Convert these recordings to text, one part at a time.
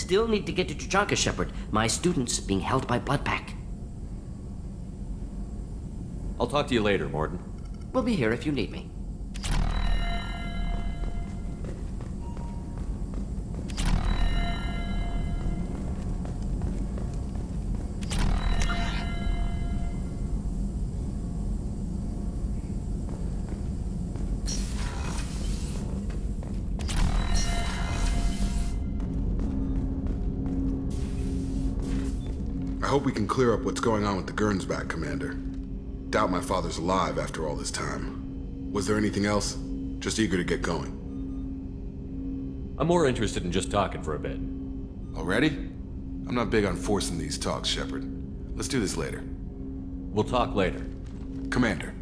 still need to get to Tuchanka, Shepard. My student's being held by Bloodpack. I'll talk to you later, Morton. We'll be here if you need me. I hope we can clear up what's going on with the Gernsback, Commander. Doubt my father's alive after all this time. Was there anything else? Just eager to get going. I'm more interested in just talking for a bit. Already? I'm not big on forcing these talks, Shepard. Let's do this later. We'll talk later. Commander.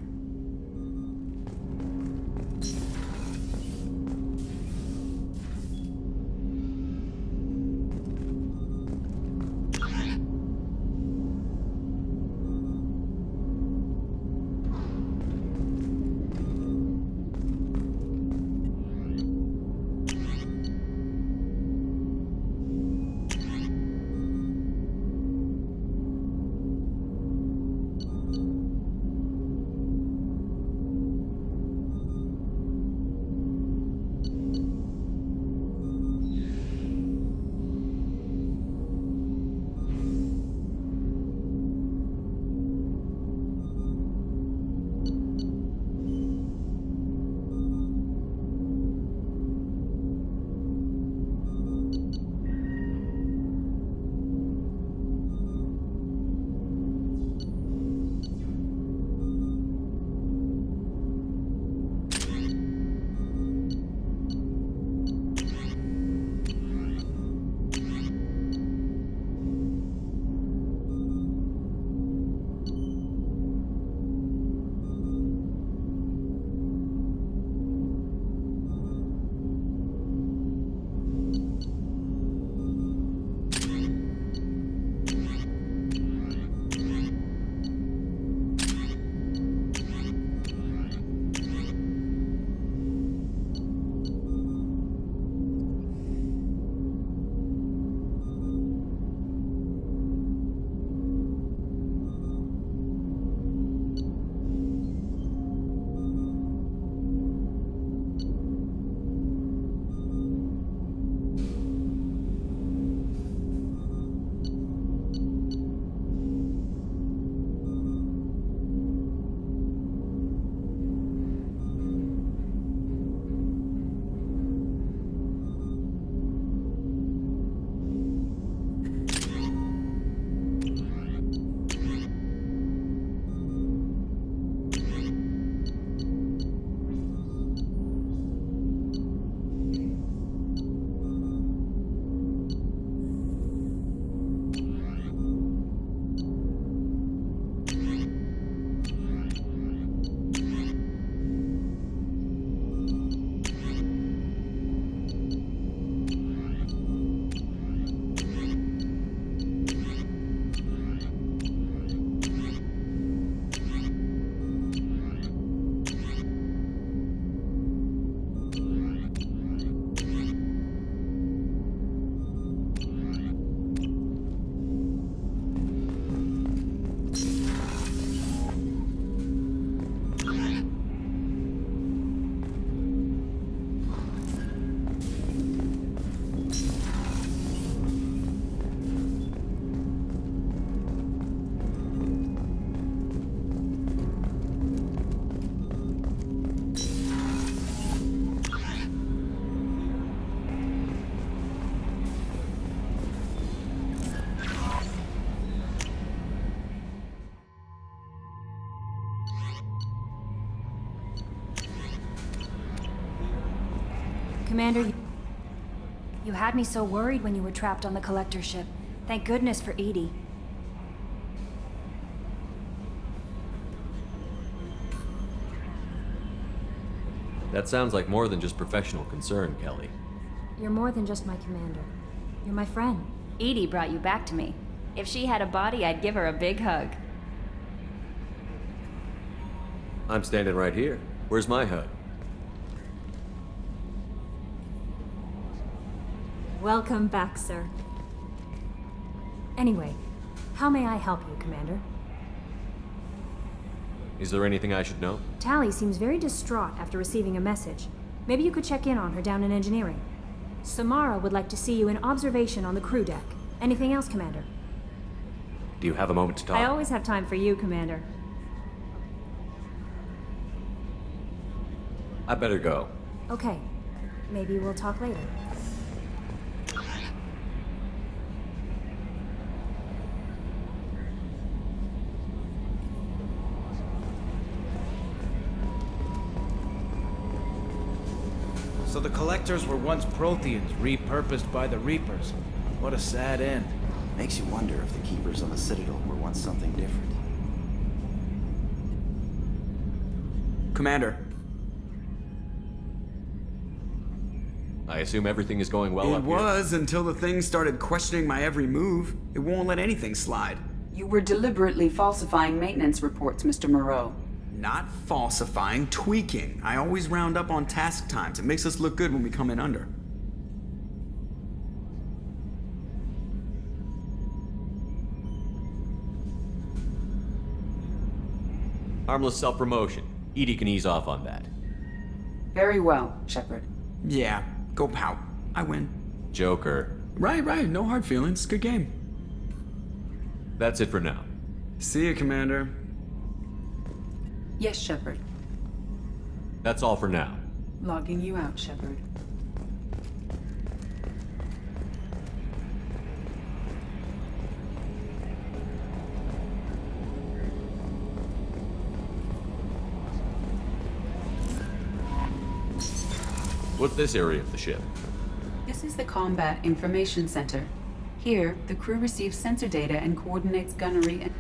Commander, you had me so worried when you were trapped on the Collector ship. Thank goodness for Edie. That sounds like more than just professional concern, Kelly. You're more than just my commander. You're my friend. Edie brought you back to me. If she had a body, I'd give her a big hug. I'm standing right here. Where's my hug? Welcome back, sir. Anyway, how may I help you, Commander? Is there anything I should know? Tally seems very distraught after receiving a message. Maybe you could check in on her down in engineering. Samara would like to see you in observation on the crew deck. Anything else, Commander? Do you have a moment to talk? I always have time for you, Commander. I better go. Okay. Maybe we'll talk later. So the Collectors were once Protheans, repurposed by the Reapers. What a sad end. Makes you wonder if the Keepers on the Citadel were once something different. Commander. I assume everything is going well It up here. was until the thing started questioning my every move. It won't let anything slide. You were deliberately falsifying maintenance reports, Mr. Moreau. Not falsifying, tweaking. I always round up on task times. It makes us look good when we come in under. Harmless self-promotion. Edie can ease off on that. Very well, Shepard. Yeah, go pout. I win. Joker. Right. No hard feelings. Good game. That's it for now. See you, Commander. Yes, Shepard. That's all for now. Logging you out, Shepard. What's this area of the ship? This is the Combat Information Center. Here, the crew receives sensor data and coordinates gunnery and...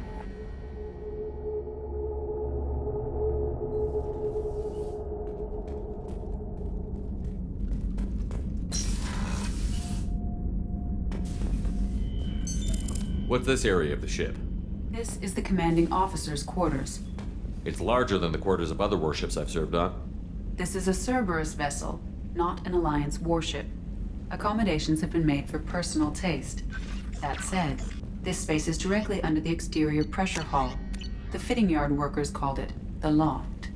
What's this area of the ship? This is the commanding officer's quarters. It's larger than the quarters of other warships I've served on. This is a Cerberus vessel, not an Alliance warship. Accommodations have been made for personal taste. That said, this space is directly under the exterior pressure hull. The fitting yard workers called it the loft.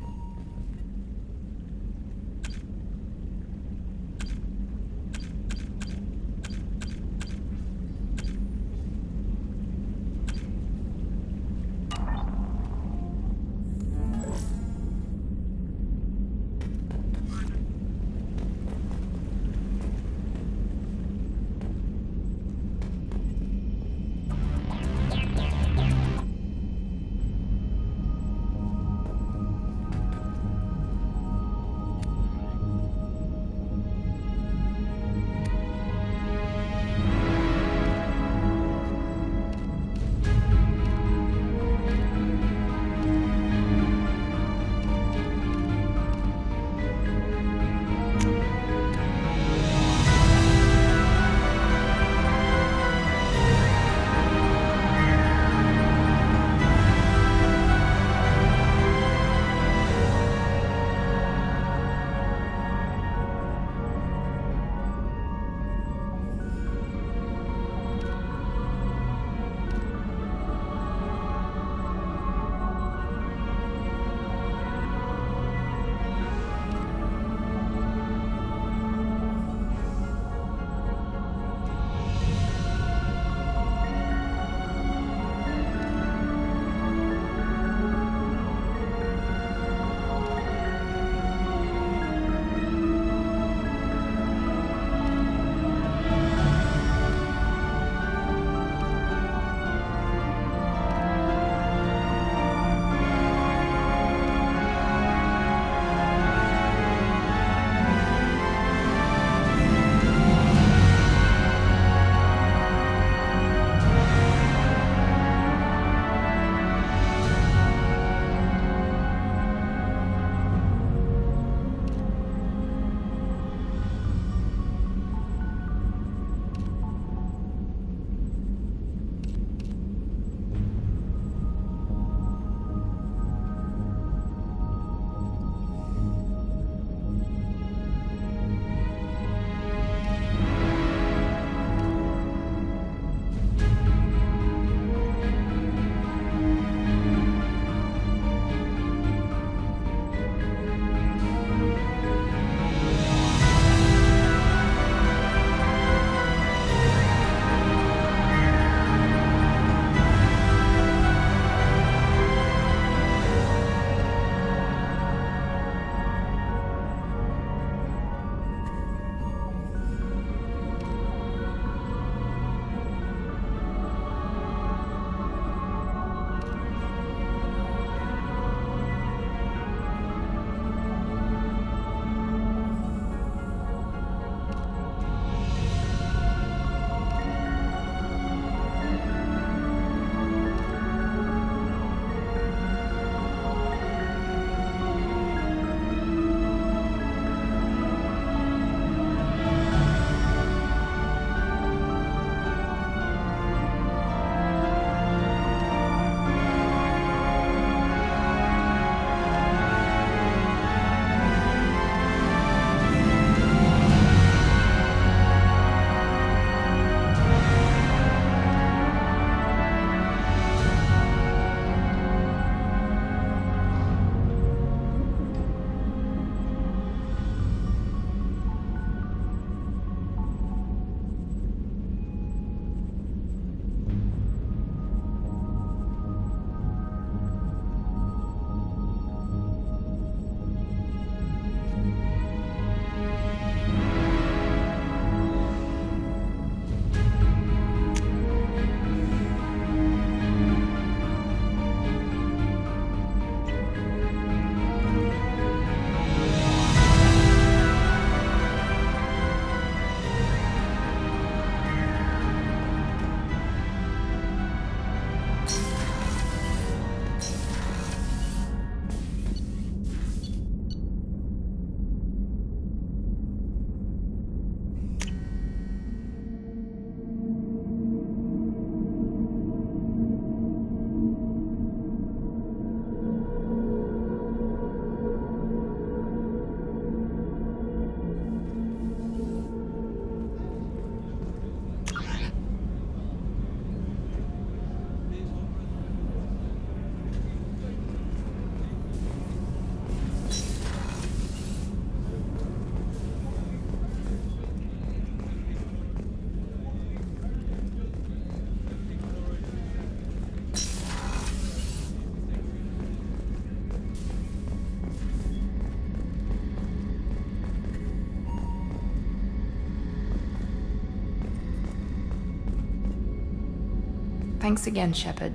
Thanks again, Shepard.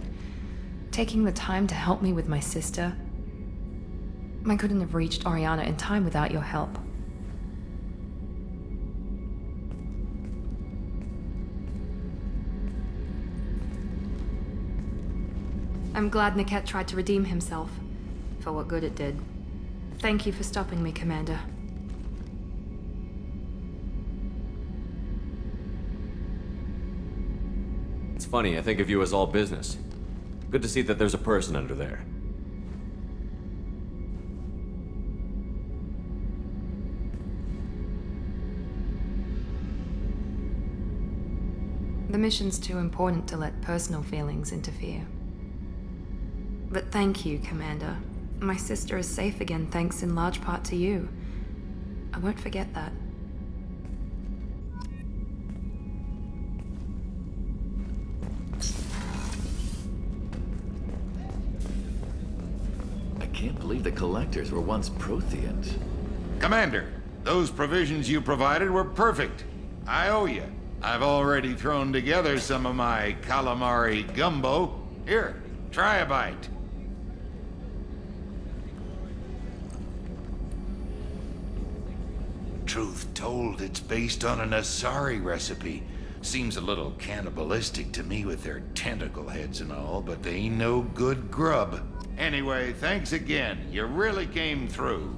Taking the time to help me with my sister. I couldn't have reached Oriana in time without your help. I'm glad Niket tried to redeem himself, for what good it did. Thank you for stopping me, Commander. It's funny, I think of you as all business. Good to see that there's a person under there. The mission's too important to let personal feelings interfere. But thank you, Commander. My sister is safe again thanks in large part to you. I won't forget that. I can't believe the Collectors were once Protheans. Commander, those provisions you provided were perfect. I owe you. I've already thrown together some of my calamari gumbo. Here, try a bite. Truth told, it's based on an Asari recipe. Seems a little cannibalistic to me with their tentacle heads and all, but they ain't no good grub. Anyway, thanks again. You really came through.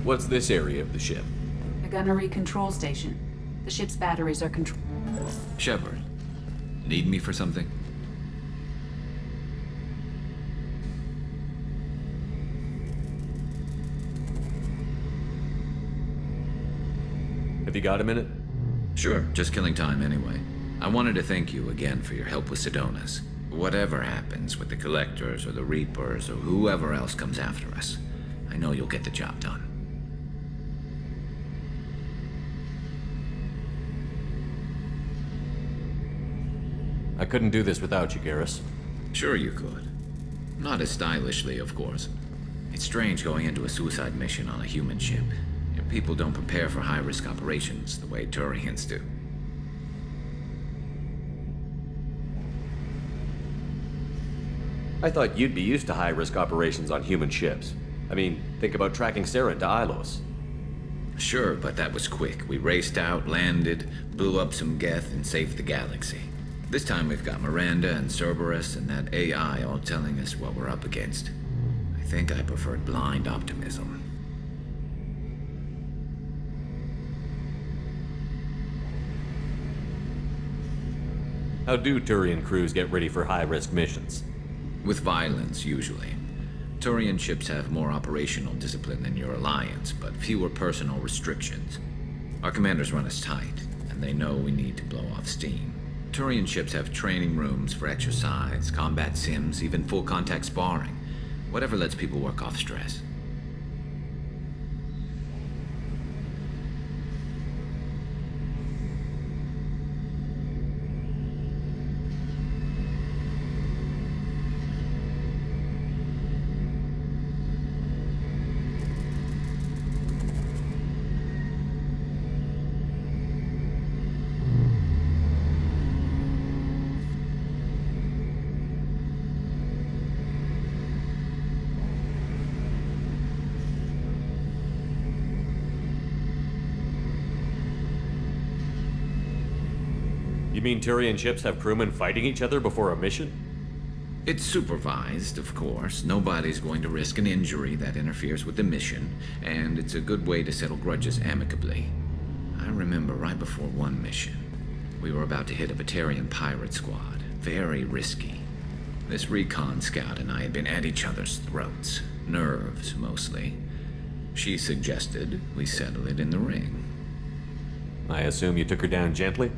What's this area of the ship? The gunnery control station. The ship's batteries are controlled. Shepard, need me for something? Have you got a minute? Sure, just killing time anyway. I wanted to thank you again for your help with Sidonis. Whatever happens with the Collectors or the Reapers or whoever else comes after us, I know you'll get the job done. I couldn't do this without you, Garrus. Sure you could. Not as stylishly, of course. It's strange going into a suicide mission on a human ship. People don't prepare for high-risk operations the way Turians do. I thought you'd be used to high-risk operations on human ships. I mean, think about tracking Saren to Ilos. Sure, but that was quick. We raced out, landed, blew up some Geth, and saved the galaxy. This time we've got Miranda and Cerberus and that AI all telling us what we're up against. I think I preferred blind optimism. How do Turian crews get ready for high-risk missions? With violence, usually. Turian ships have more operational discipline than your alliance, but fewer personal restrictions. Our commanders run us tight, and they know we need to blow off steam. Turian ships have training rooms for exercise, combat sims, even full-contact sparring. Whatever lets people work off stress. You mean Turian ships have crewmen fighting each other before a mission? It's supervised, of course. Nobody's going to risk an injury that interferes with the mission, and it's a good way to settle grudges amicably. I remember right before one mission, we were about to hit a Batarian pirate squad. Very risky. This recon scout and I had been at each other's throats. Nerves, mostly. She suggested we settle it in the ring. I assume you took her down gently?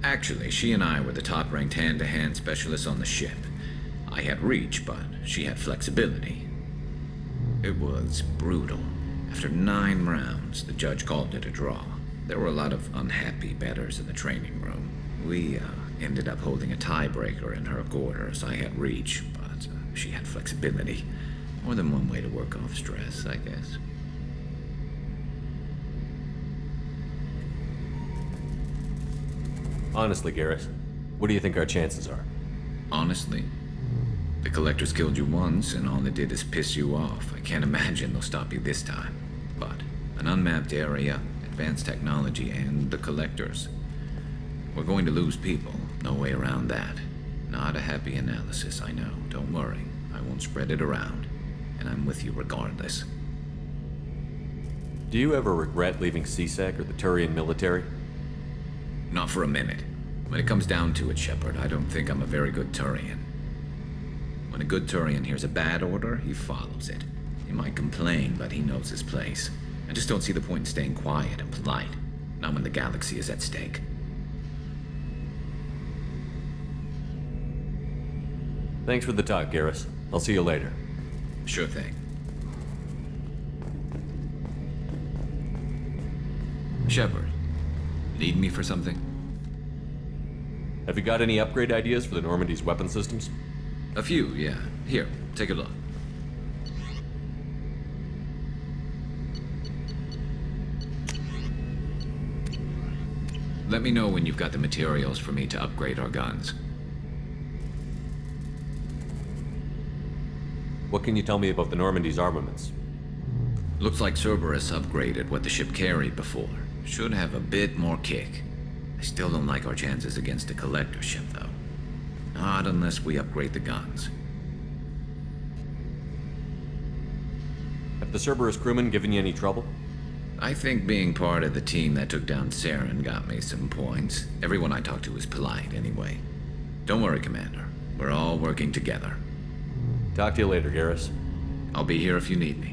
Actually, she and I were the top-ranked hand-to-hand specialists on the ship. I had reach, but she had flexibility. It was brutal. After 9 rounds, the judge called it a draw. There were a lot of unhappy bettors in the training room. We ended up holding a tiebreaker in her quarters. I had reach, but she had flexibility. More than one way to work off stress, I guess. Honestly, Garrus, what do you think our chances are? Honestly? The Collectors killed you once, and all they did is piss you off. I can't imagine they'll stop you this time. But an unmapped area, advanced technology, and the Collectors. We're going to lose people. No way around that. Not a happy analysis, I know. Don't worry. I won't spread it around. And I'm with you regardless. Do you ever regret leaving CSEC or the Turian military? Not for a minute. When it comes down to it, Shepard, I don't think I'm a very good Turian. When a good Turian hears a bad order, he follows it. He might complain, but he knows his place. I just don't see the point in staying quiet and polite. Not when the galaxy is at stake. Thanks for the talk, Garrus. I'll see you later. Sure thing. Shepard, need me for something? Have you got any upgrade ideas for the Normandy's weapon systems? A few, yeah. Here, take a look. Let me know when you've got the materials for me to upgrade our guns. What can you tell me about the Normandy's armaments? Looks like Cerberus upgraded what the ship carried before. Should have a bit more kick. I still don't like our chances against a Collector ship, though. Not unless we upgrade the guns. Have the Cerberus crewmen given you any trouble? I think being part of the team that took down Saren got me some points. Everyone I talked to was polite, anyway. Don't worry, Commander. We're all working together. Talk to you later, Garrus. I'll be here if you need me.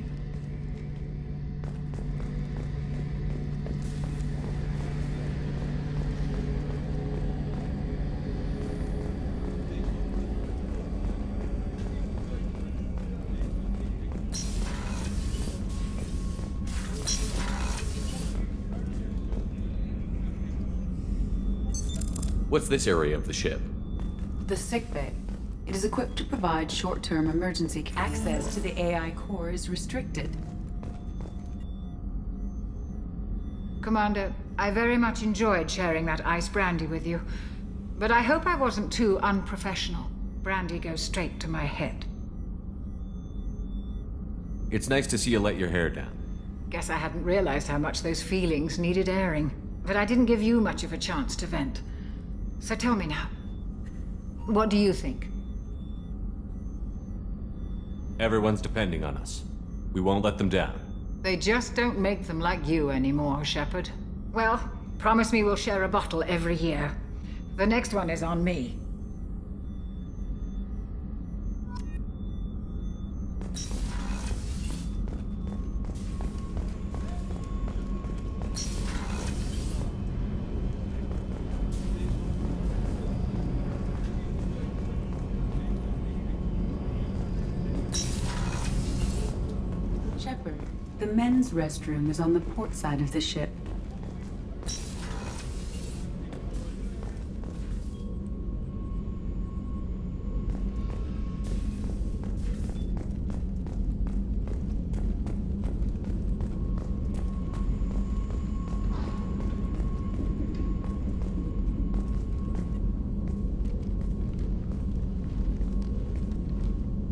What's this area of the ship? The sickbay. It is equipped to provide short-term emergency access to the AI core is restricted. Commander, I very much enjoyed sharing that ice brandy with you. But I hope I wasn't too unprofessional. Brandy goes straight to my head. It's nice to see you let your hair down. Guess I hadn't realized how much those feelings needed airing. But I didn't give you much of a chance to vent. So tell me now, what do you think? Everyone's depending on us. We won't let them down. They just don't make them like you anymore, Shepard. Well, promise me we'll share a bottle every year. The next one is on me. Shepard, the men's restroom is on the port side of the ship.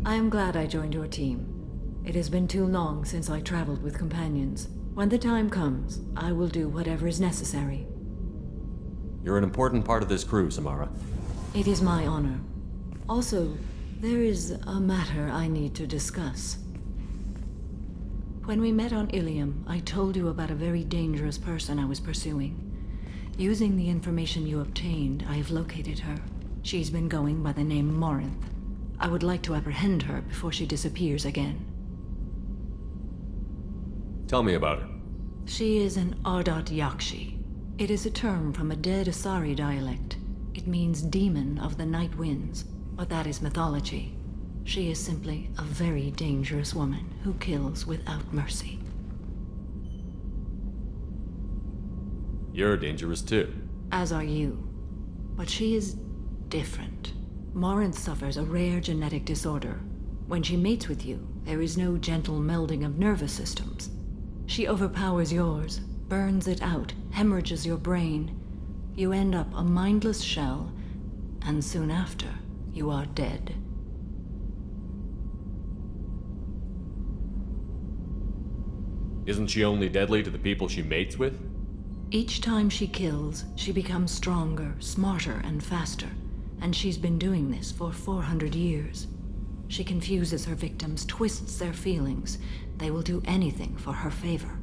I am glad I joined your team. It has been too long since I traveled with companions. When the time comes, I will do whatever is necessary. You're an important part of this crew, Samara. It is my honor. Also, there is a matter I need to discuss. When we met on Ilium, I told you about a very dangerous person I was pursuing. Using the information you obtained, I have located her. She's been going by the name Morinth. I would like to apprehend her before she disappears again. Tell me about her. She is an Ardat Yakshi. It is a term from a dead Asari dialect. It means demon of the night winds, but that is mythology. She is simply a very dangerous woman who kills without mercy. You're dangerous too. As are you. But she is different. Morinth suffers a rare genetic disorder. When she mates with you, there is no gentle melding of nervous systems. She overpowers yours, burns it out, hemorrhages your brain. You end up a mindless shell, and soon after, you are dead. Isn't she only deadly to the people she mates with? Each time she kills, she becomes stronger, smarter, and faster. And she's been doing this for 400 years. She confuses her victims, twists their feelings. They will do anything for her favor.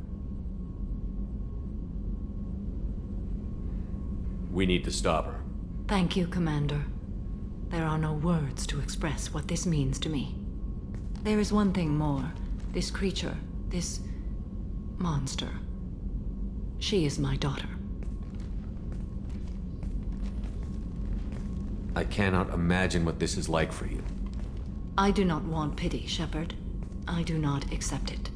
We need to stop her. Thank you, Commander. There are no words to express what this means to me. There is one thing more. This creature, this monster. She is my daughter. I cannot imagine what this is like for you. I do not want pity, Shepard. I do not accept it.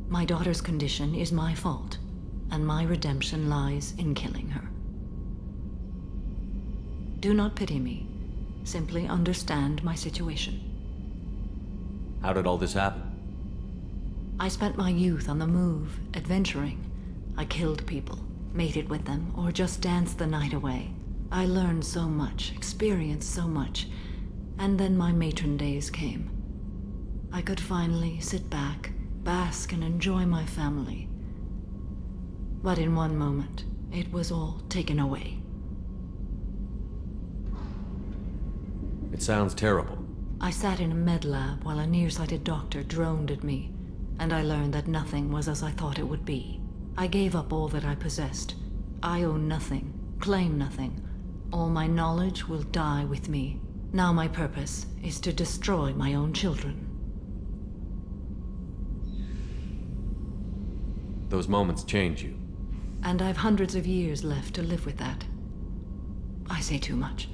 My daughter's condition is my fault, and my redemption lies in killing her. Do not pity me. Simply understand my situation. How did all this happen? I spent my youth on the move, adventuring. I killed people, mated with them, or just danced the night away. I learned so much, experienced so much, and then my matron days came. I could finally sit back, bask, and enjoy my family. But in one moment, it was all taken away. It sounds terrible. I sat in a med lab while a nearsighted doctor droned at me, and I learned that nothing was as I thought it would be. I gave up all that I possessed. I own nothing, claim nothing. All my knowledge will die with me. Now my purpose is to destroy my own children. Those moments change you. And I've hundreds of years left to live with that. I say too much.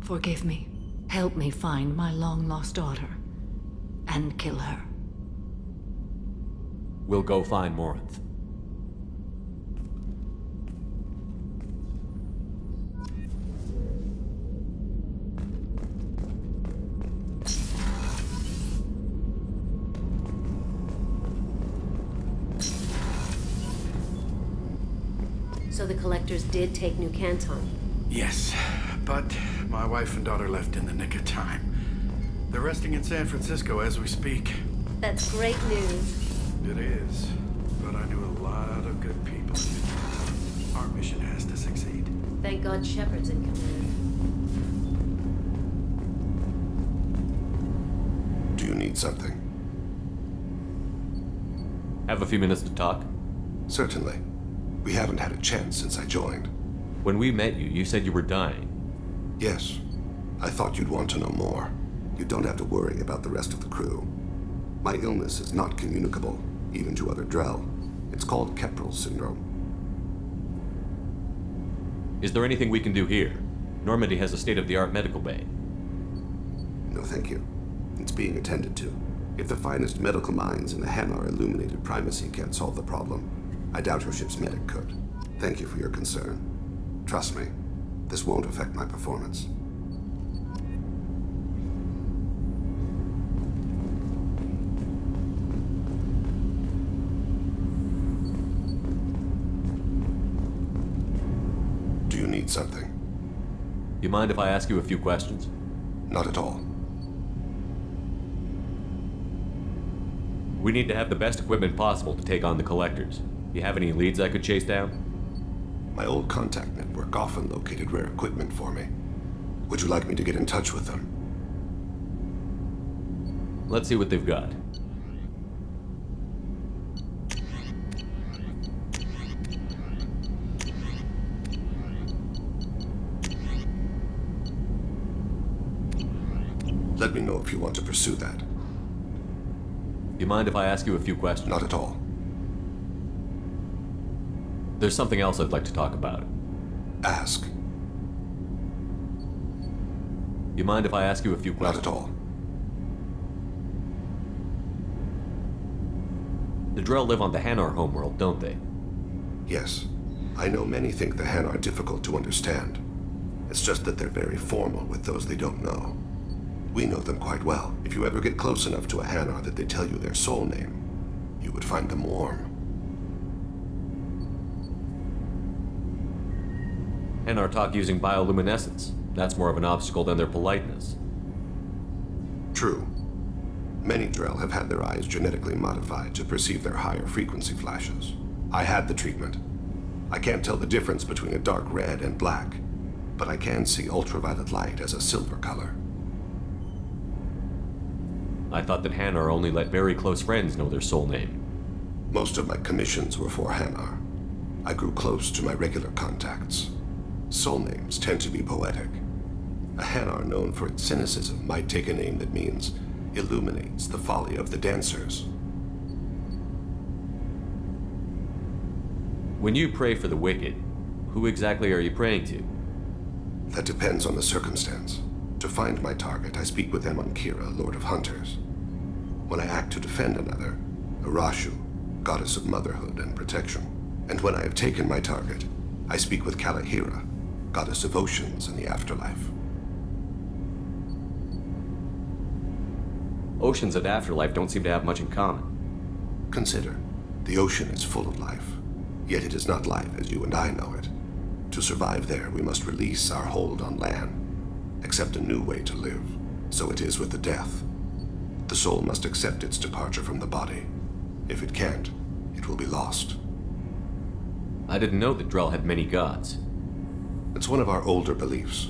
Forgive me. Help me find my long-lost daughter. And kill her. We'll go find Morinth. So the Collectors did take New Canton? Yes, but my wife and daughter left in the nick of time. They're resting in San Francisco as we speak. That's great news. It is, but I knew a lot of good people. Our mission has to succeed. Thank God Shepard's in command. Do you need something? Have a few minutes to talk? Certainly. We haven't had a chance since I joined. When we met you, you said you were dying. Yes. I thought you'd want to know more. You don't have to worry about the rest of the crew. My illness is not communicable, even to other Drell. It's called Keprel syndrome. Is there anything we can do here? Normandy has a state-of-the-art medical bay. No, thank you. It's being attended to. If the finest medical minds in the Hanar illuminated primacy can't solve the problem, I doubt your ship's medic could. Thank you for your concern. Trust me, this won't affect my performance. Do you need something? You mind if I ask you a few questions? Not at all. We need to have the best equipment possible to take on the Collectors. You have any leads I could chase down? My old contact network often located rare equipment for me. Would you like me to get in touch with them? Let's see what they've got. Let me know if you want to pursue that. You mind if I ask you a few questions? Not at all. There's something else I'd like to talk about. Ask. You mind if I ask you a few questions? Not at all. The Drell live on the Hanar homeworld, don't they? Yes. I know many think the Han are difficult to understand. It's just that they're very formal with those they don't know. We know them quite well. If you ever get close enough to a Hanar that they tell you their soul name, you would find them warm. Hanar talk using bioluminescence. That's more of an obstacle than their politeness. True. Many Drell have had their eyes genetically modified to perceive their higher frequency flashes. I had the treatment. I can't tell the difference between a dark red and black, but I can see ultraviolet light as a silver color. I thought that Hanar only let very close friends know their soul name. Most of my commissions were for Hanar. I grew close to my regular contacts. Soul names tend to be poetic. A Hanar known for its cynicism might take a name that means illuminates the folly of the dancers. When you pray for the wicked, who exactly are you praying to? That depends on the circumstance. To find my target, I speak with Kira, Lord of Hunters. When I act to defend another, Arashu, Goddess of Motherhood and Protection. And when I have taken my target, I speak with Kalahira, Goddess of Oceans and the Afterlife. Oceans and afterlife don't seem to have much in common. Consider, the ocean is full of life, yet it is not life as you and I know it. To survive there, we must release our hold on land, accept a new way to live. So it is with the death. The soul must accept its departure from the body. If it can't, it will be lost. I didn't know that Drell had many gods. It's one of our older beliefs.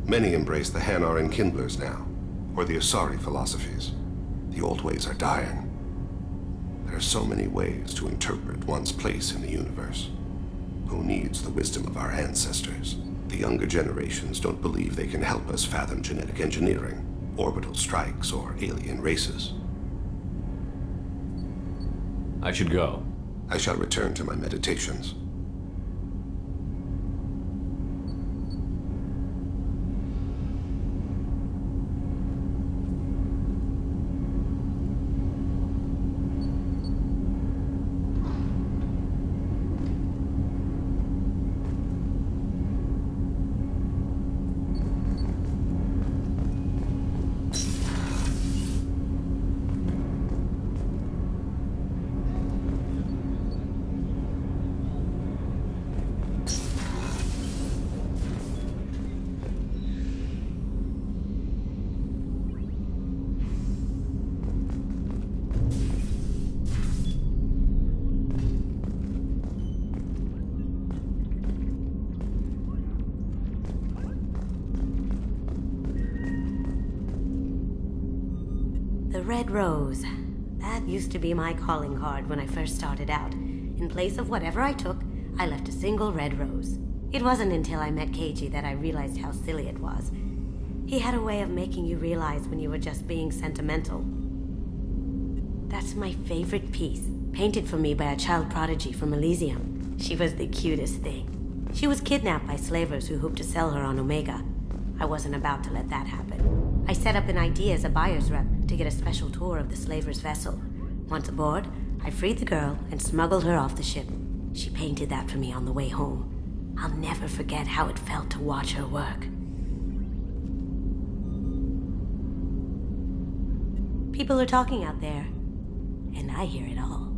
Many embrace the Hanar and Kindlers now, or the Asari philosophies. The old ways are dying. There are so many ways to interpret one's place in the universe. Who needs the wisdom of our ancestors? The younger generations don't believe they can help us fathom genetic engineering, orbital strikes, or alien races. I should go. I shall return to my meditations. The Red Rose. That used to be my calling card when I first started out. In place of whatever I took, I left a single red rose. It wasn't until I met Keiji that I realized how silly it was. He had a way of making you realize when you were just being sentimental. That's my favorite piece, painted for me by a child prodigy from Elysium. She was the cutest thing. She was kidnapped by slavers who hoped to sell her on Omega. I wasn't about to let that happen. I set up an idea as a buyer's rep to get a special tour of the slaver's vessel. Once aboard, I freed the girl and smuggled her off the ship. She painted that for me on the way home. I'll never forget how it felt to watch her work. People are talking out there, and I hear it all.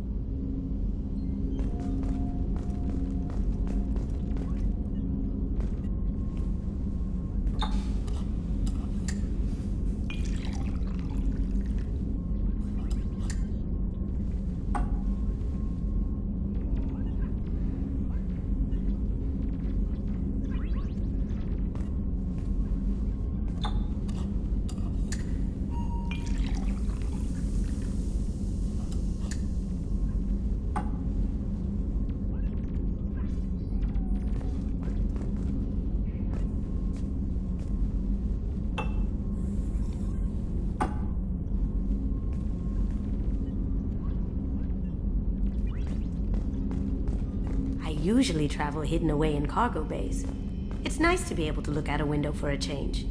usually travel hidden away in cargo bays. It's nice to be able to look out a window for a change.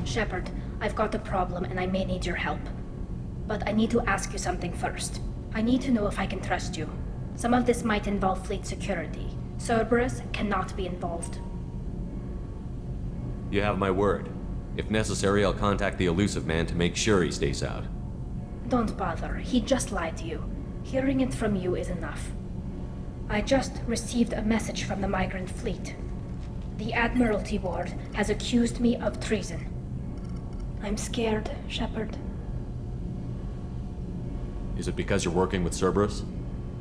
Shepard, I've got a problem and I may need your help. But I need to ask you something first. I need to know if I can trust you. Some of this might involve fleet security. Cerberus cannot be involved. You have my word. If necessary, I'll contact the elusive man to make sure he stays out. Don't bother. He just lied to you. Hearing it from you is enough. I just received a message from the migrant fleet. The Admiralty Board has accused me of treason. I'm scared, Shepard. Is it because you're working with Cerberus?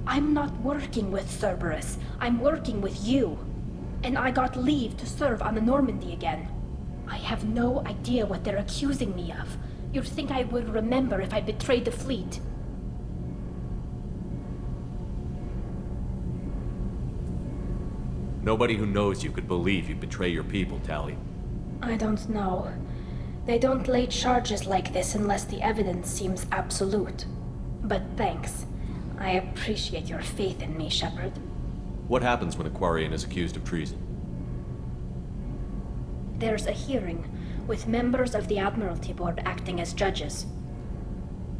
I'm not working with Cerberus. I'm working with you. And I got leave to serve on the Normandy again. I have no idea what they're accusing me of. You'd think I would remember if I betrayed the fleet. Nobody who knows you could believe you betray your people, Tali. I don't know. They don't lay charges like this unless the evidence seems absolute. But thanks. I appreciate your faith in me, Shepard. What happens when a Quarian is accused of treason? There's a hearing, with members of the Admiralty Board acting as judges.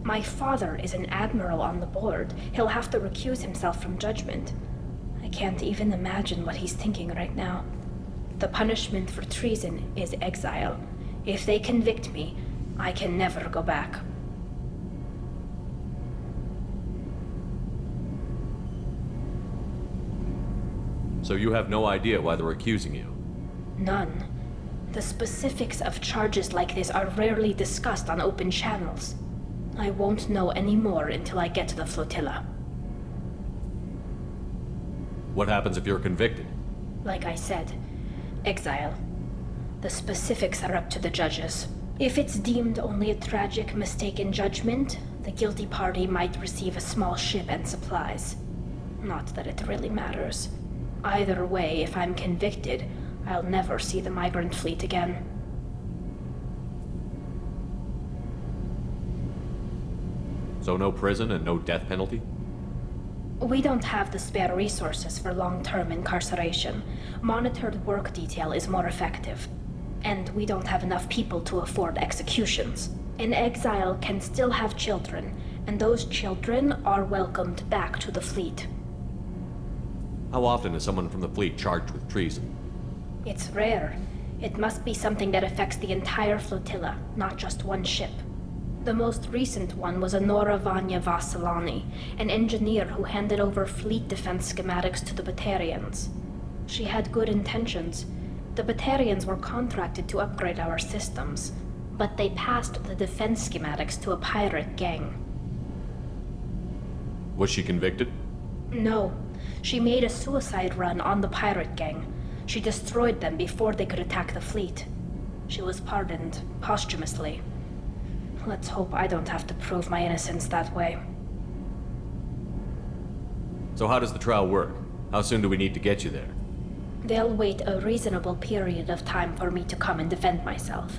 My father is an admiral on the board. He'll have to recuse himself from judgment. I can't even imagine what he's thinking right now. The punishment for treason is exile. If they convict me, I can never go back. So you have no idea why they're accusing you? None. The specifics of charges like this are rarely discussed on open channels. I won't know any more until I get to the flotilla. What happens if you're convicted? Like I said, exile. The specifics are up to the judges. If it's deemed only a tragic mistake in judgment, the guilty party might receive a small ship and supplies. Not that it really matters. Either way, if I'm convicted, I'll never see the migrant fleet again. So no prison and no death penalty? We don't have the spare resources for long-term incarceration. Monitored work detail is more effective. And we don't have enough people to afford executions. An exile can still have children, and those children are welcomed back to the fleet. How often is someone from the fleet charged with treason? It's rare. It must be something that affects the entire flotilla, not just one ship. The most recent one was Honora Vanya Vassilani, an engineer who handed over fleet defense schematics to the Batarians. She had good intentions. The Batarians were contracted to upgrade our systems, but they passed the defense schematics to a pirate gang. Was she convicted? No. She made a suicide run on the pirate gang. She destroyed them before they could attack the fleet. She was pardoned, posthumously. Let's hope I don't have to prove my innocence that way. So how does the trial work? How soon do we need to get you there? They'll wait a reasonable period of time for me to come and defend myself.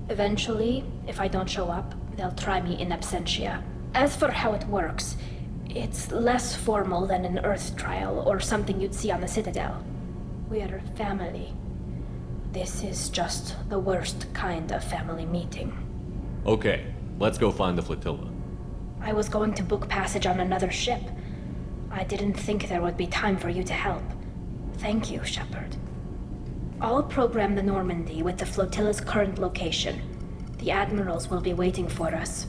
Eventually, if I don't show up, they'll try me in absentia. As for how it works, it's less formal than an Earth trial or something you'd see on the Citadel. We're family. This is just the worst kind of family meeting. Okay, let's go find the flotilla. I was going to book passage on another ship. I didn't think there would be time for you to help. Thank you, Shepard. I'll program the Normandy with the flotilla's current location. The admirals will be waiting for us.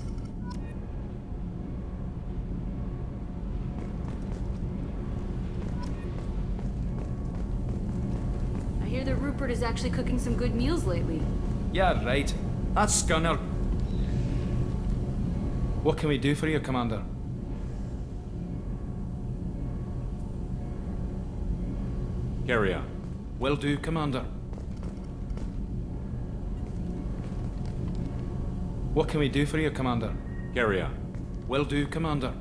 I hear that Rupert is actually cooking some good meals lately. Yeah, right. That's Scunner. What can we do for you, Commander? Carry on. Will do, Commander. What can we do for you, Commander? Carry on. Will do, Commander.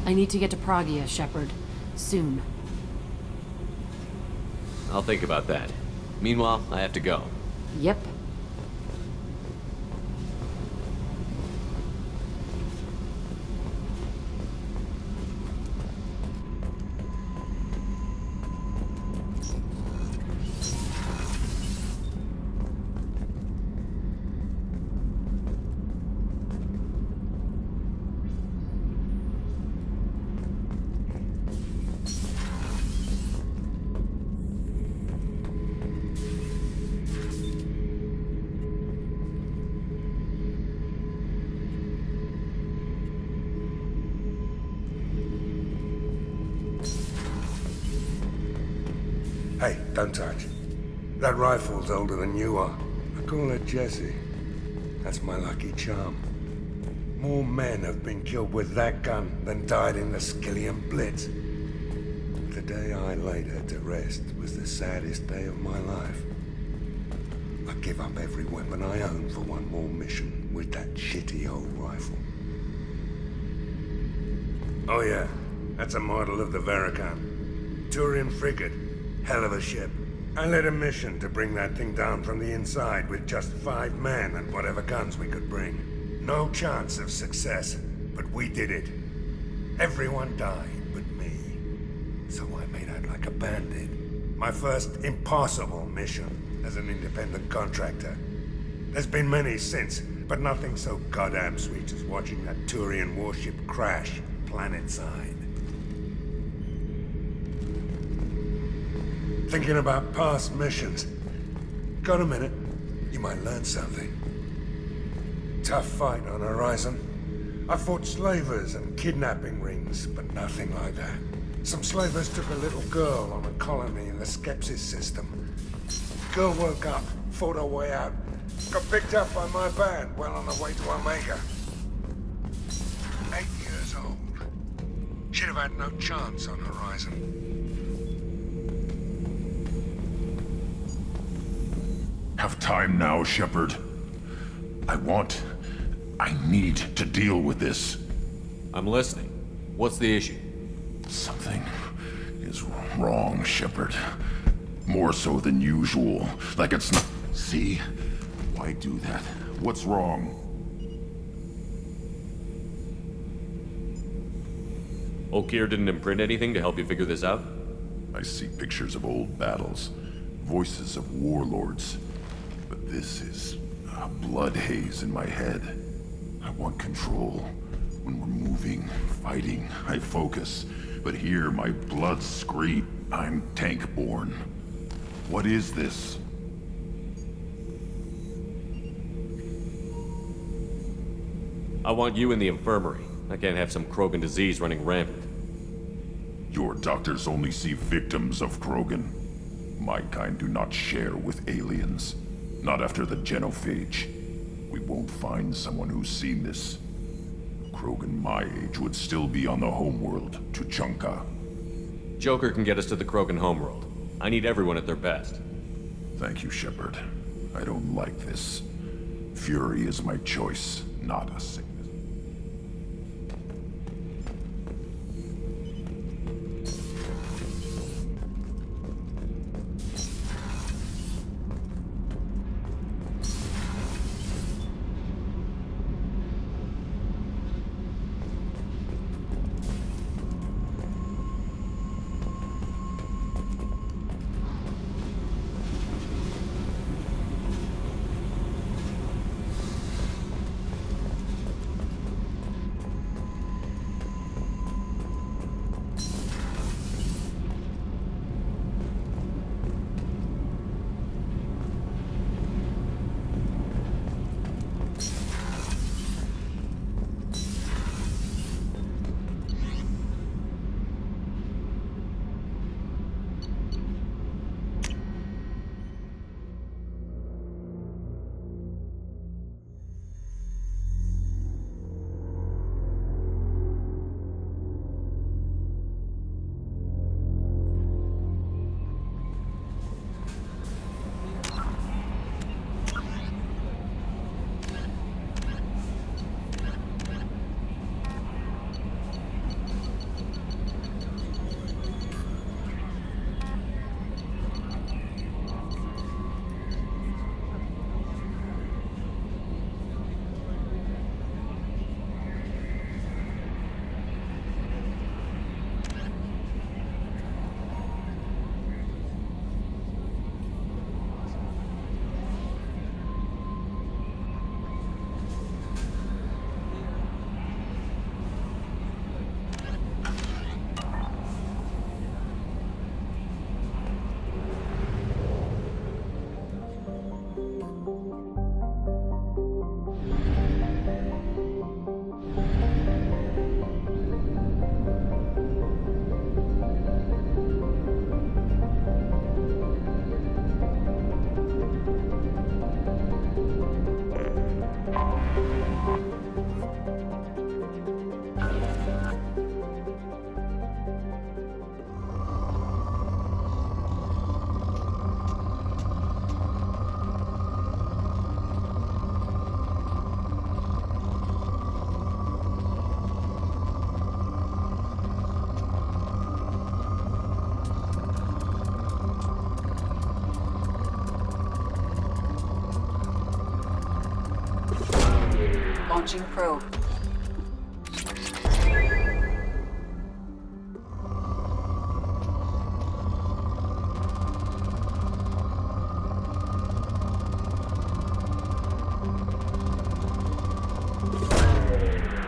I need to get to Pragia, Shepard. Soon. I'll think about that. Meanwhile, I have to go. Yep. Hey, don't touch. That rifle's older than you are. I call it Jesse. That's my lucky charm. More men have been killed with that gun than died in the Skillian Blitz. The day I laid her to rest was the saddest day of my life. I give up every weapon I own for one more mission with that shitty old rifle. Oh yeah, that's a model of the Verican. Turian frigate. Hell of a ship. I led a mission to bring that thing down from the inside with just 5 men and whatever guns we could bring. No chance of success, but we did it. Everyone died but me. So I made out like a bandit. My first impossible mission as an independent contractor. There's been many since, but nothing so goddamn sweet as watching that Turian warship crash planetside. Thinking about past missions. Got a minute? You might learn something. Tough fight on Horizon. I fought slavers and kidnapping rings, but nothing like that. Some slavers took a little girl on a colony in the Skepsis system. Girl woke up, fought her way out, got picked up by my band well on her way to Omega. 8 years old. She'd have had no chance on Horizon. Have time now, Shepard. I need to deal with this. I'm listening. What's the issue? Something is wrong, Shepard. More so than usual. Like it's not... See? Why do that? What's wrong? Okeer didn't imprint anything to help you figure this out? I see pictures of old battles. Voices of warlords. But this is a blood haze in my head. I want control. When we're moving, fighting, I focus. But here, my blood scream. I'm tank-born. What is this? I want you in the infirmary. I can't have some Krogan disease running rampant. Your doctors only see victims of Krogan. My kind do not share with aliens. Not after the genophage. We won't find someone who's seen this. Krogan my age would still be on the homeworld, Tuchanka. Joker can get us to the Krogan homeworld. I need everyone at their best. Thank you, Shepard. I don't like this. Fury is my choice, not a sickness. Launching probe.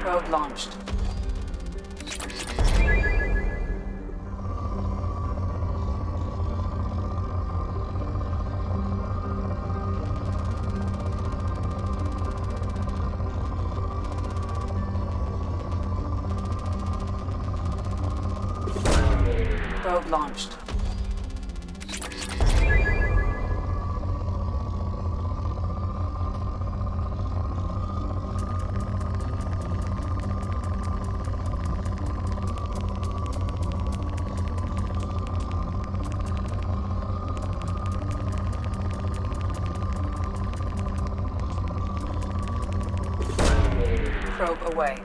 Probe launched. Probe launched. Probe away.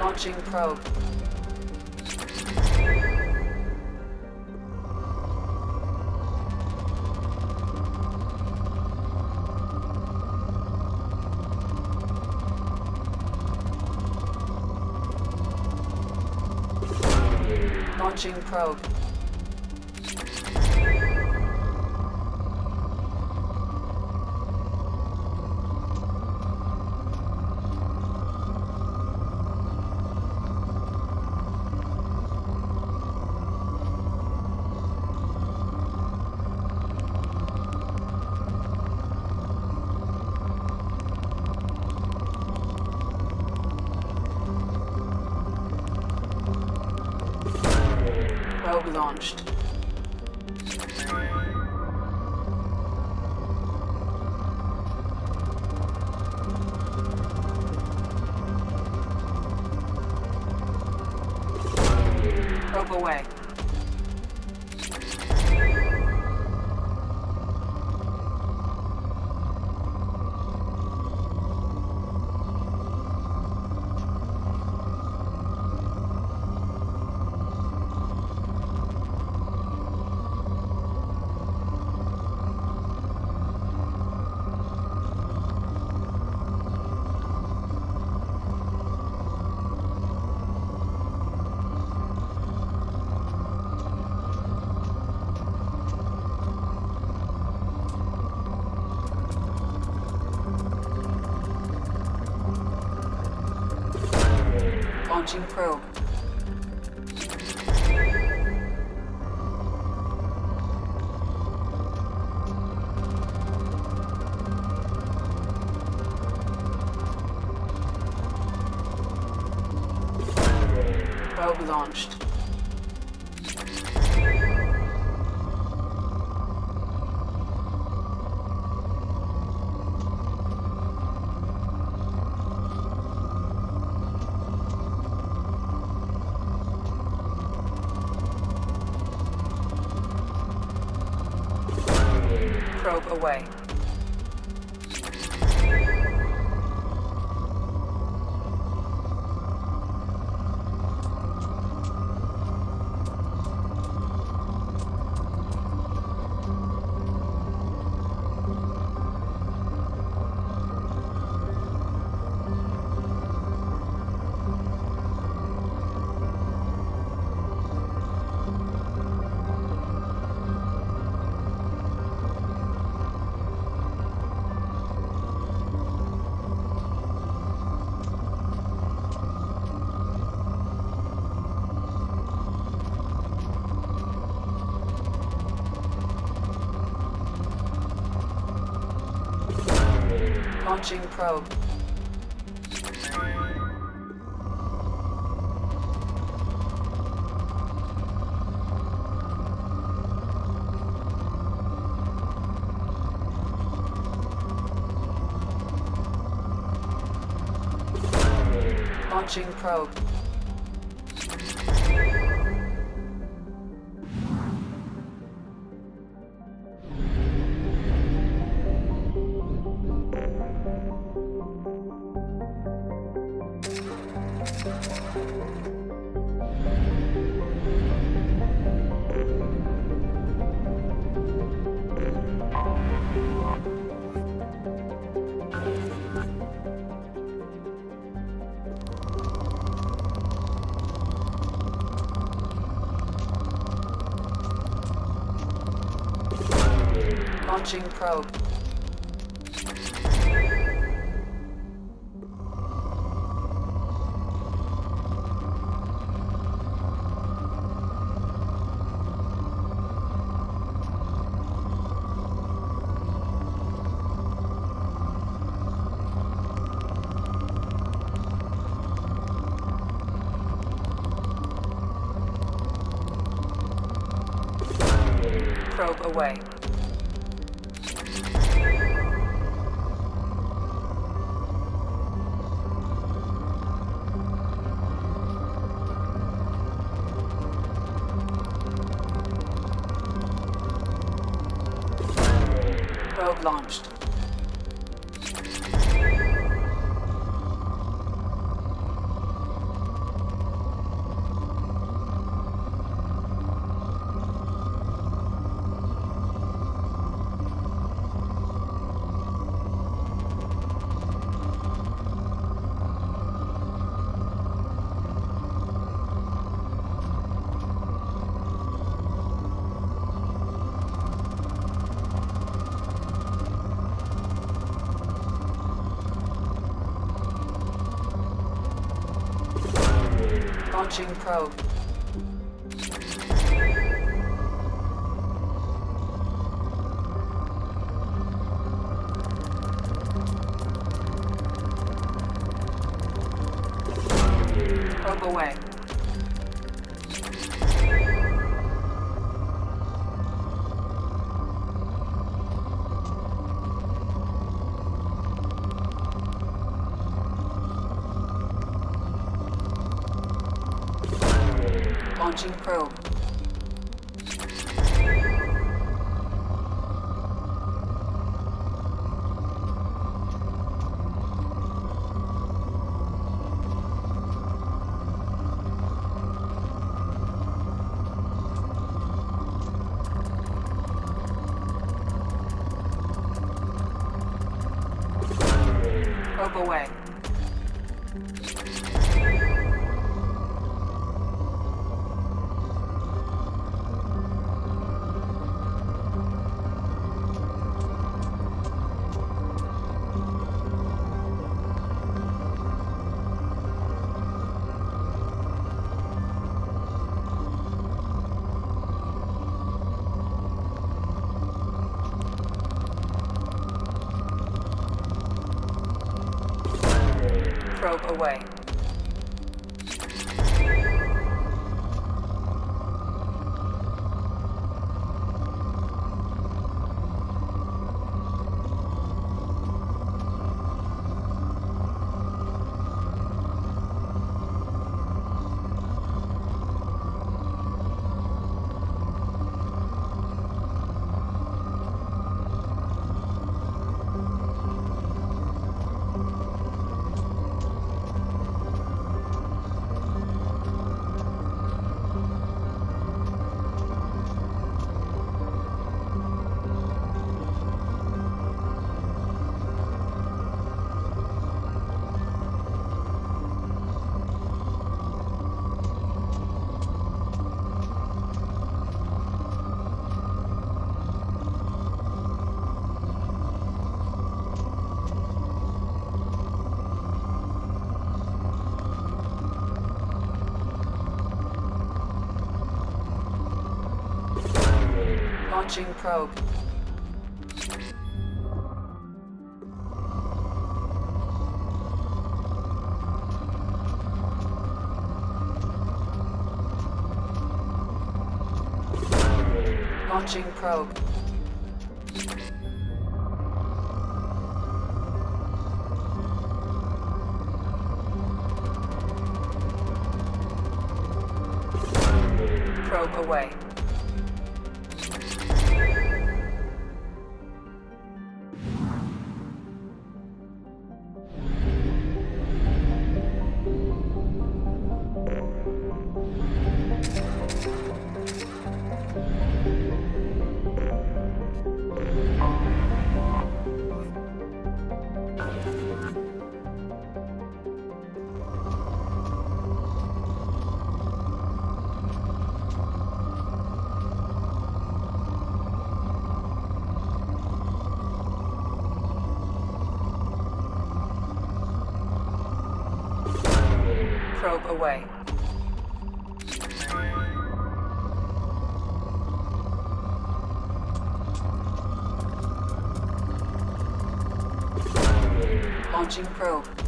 Launching probe. Launching probe. Probe launched. Probe away. Launching probe. Probe launched. Probe away. Launching probe. Launching probe. Launching probe. Probe away. Probe launched. Launching probe. Probe away. Launching probe. Probe away. Probe away. Launching probe. Launching probe. Probe away. Probe away. Launching probe.